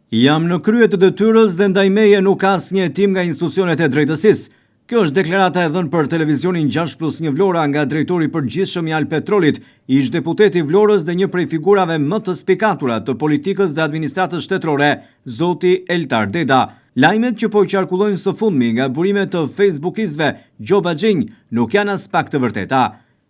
Jam në krye të detyrës dhe ndaj meje nuk ka asnjë hetim nga institucionet e drejtësisë. Kjo është deklarata e dhënë për televizionin 6+1 Vlora nga drejtori i përgjithshëm i Alpetrolit, ish deputeti i Vlorës dhe një prej figurave më të spikatura të politikës dhe administratës shtetërore, zoti Eltar Deda. Lajmet që po qarkullojnë së fundmi nga burimet të facebookistëve Gjoba Xhinj nuk janë as pak të vërteta.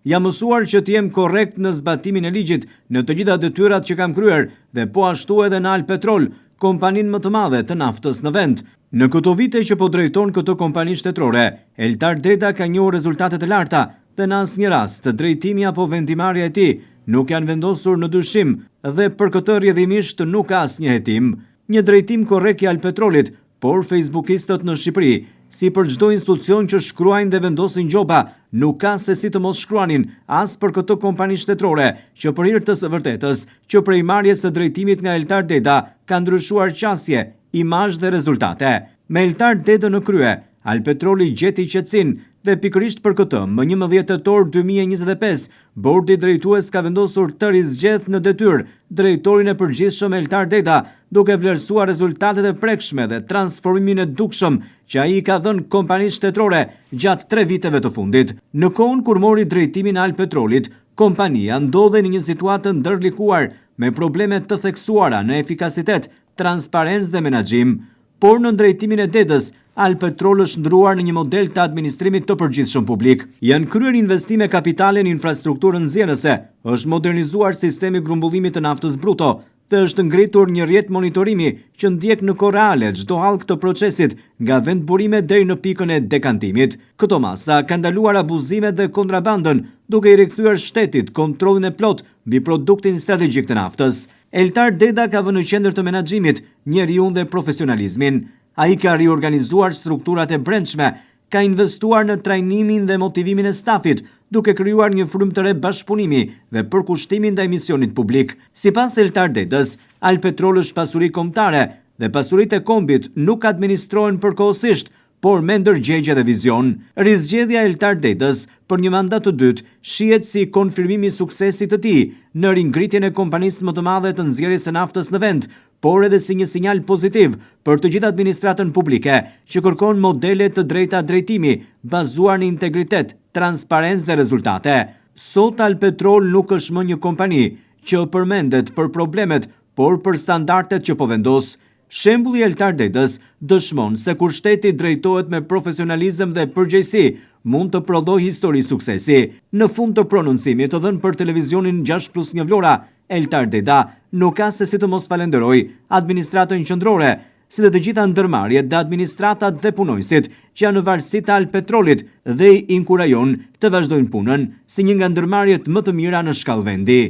Jam mësuar që të jem korrekt në zbatimin e ligjit në të gjitha detyrat që kam kryer dhe po ashtu edhe në Alpetrol, kompaninë më të madhe të naftës në vend. Në këto vite që po drejton këtë kompani shtetërore, Eltar Deda ka njohur rezultate të larta dhe në asnjë rast të drejtimi apo vendimarrja e tij nuk janë vendosur në dyshim dhe për këtë rrjedhimisht nuk ka asnjë hetim. Një drejtim korrekt i Alpetrolit, por facebookistët në Shqipëri, si për çdo institucion që shkruajnë dhe vendosin gjoba, nuk ka se si të mos shkruanin as për këtë kompani shtetërore, që për hir të së vërtetës, që prej marrjes së drejtimit nga Eltar Deda ka ndryshuar qasje, imazh dhe rezultate. Me Eltar Dedën në krye, Alpetroli gjeti qetësinë dhe pikërisht për këtë, më 11 tetor 2025, bordi drejtues ka vendosur të rizgjedh në detyrë drejtorin e përgjithshëm Eltar Deda, duke vlerësuar rezultatet e prekshme dhe transformimin e dukshëm që ai ka dhënë kompanisë shtetërore gjatë 3 viteve të fundit. Në kohën kur mori drejtimin e Alpetrolit, kompania ndodhej në një situatë ndërlikuar me probleme të theksuara në efikasitet, transparencë dhe menaxhim. Por në drejtimin e Dedës, Alpetrol është ndruar në një model të administrimit të përgjithshëm publik. Janë kryer investime kapitale në infrastrukturën nxjerrëse, është modernizuar sistemi grumbullimit të naftës bruto dhe është ngritur një rrjet monitorimi që ndjek në kohë reale çdo hallk të procesit, nga vendburime deri në pikën e dekantimit. Këto masa kanë ndaluar abuzimet dhe kontrabandën, duke i rikthyer shtetit kontrollin e plot mbi produktin strategjik të naftës. Eltar Deda ka vënë në qendër të menaxhimit njeriun dhe profesionalizmin. Ai ka riorganizuar strukturat e brendshme, ka investuar në trajnimin dhe motivimin e stafit, duke krijuar një frymë të re bashkëpunimi dhe përkushtimin ndaj misionit publik. Sipas Eltar Dedës, Alpetrol është pasuri kombëtare dhe pasuritë e kombit nuk administrohen përkohësisht, por me ndërgjegje dhe vizion. Rizgjedhja e Eltar Dedës për një mandat të dytë shihet si konfirmim i suksesit të tij në ringritjen e kompanisë më të madhe të nxjerrjes së naftës në vend, por edhe si një sinjal pozitiv për të gjithë administratën publike që kërkon modele të drejta drejtimi, bazuar në integritet, transparencë dhe rezultate. Sot Alpetrol nuk është më një kompani që përmendet për problemet, por për standardet që po vendos. Shembulli i Eltar Dedës dëshmon se kur shteti drejtohet me profesionalizëm dhe përgjegjësi, mund të prodhojë histori suksesi. Në fund të prononcimit të dhënë për televizionin 6+1 Vlora, Eltar Deda nuk ka se si të mos falenderoj administratën qendrore, si dhe të gjitha ndërmarrjet dhe administratat dhe punojësit që janë në varësi të Alpetrolit dhe i inkurajon të vazhdojnë punën si një nga ndërmarrjet më të mira në shkallë vendi.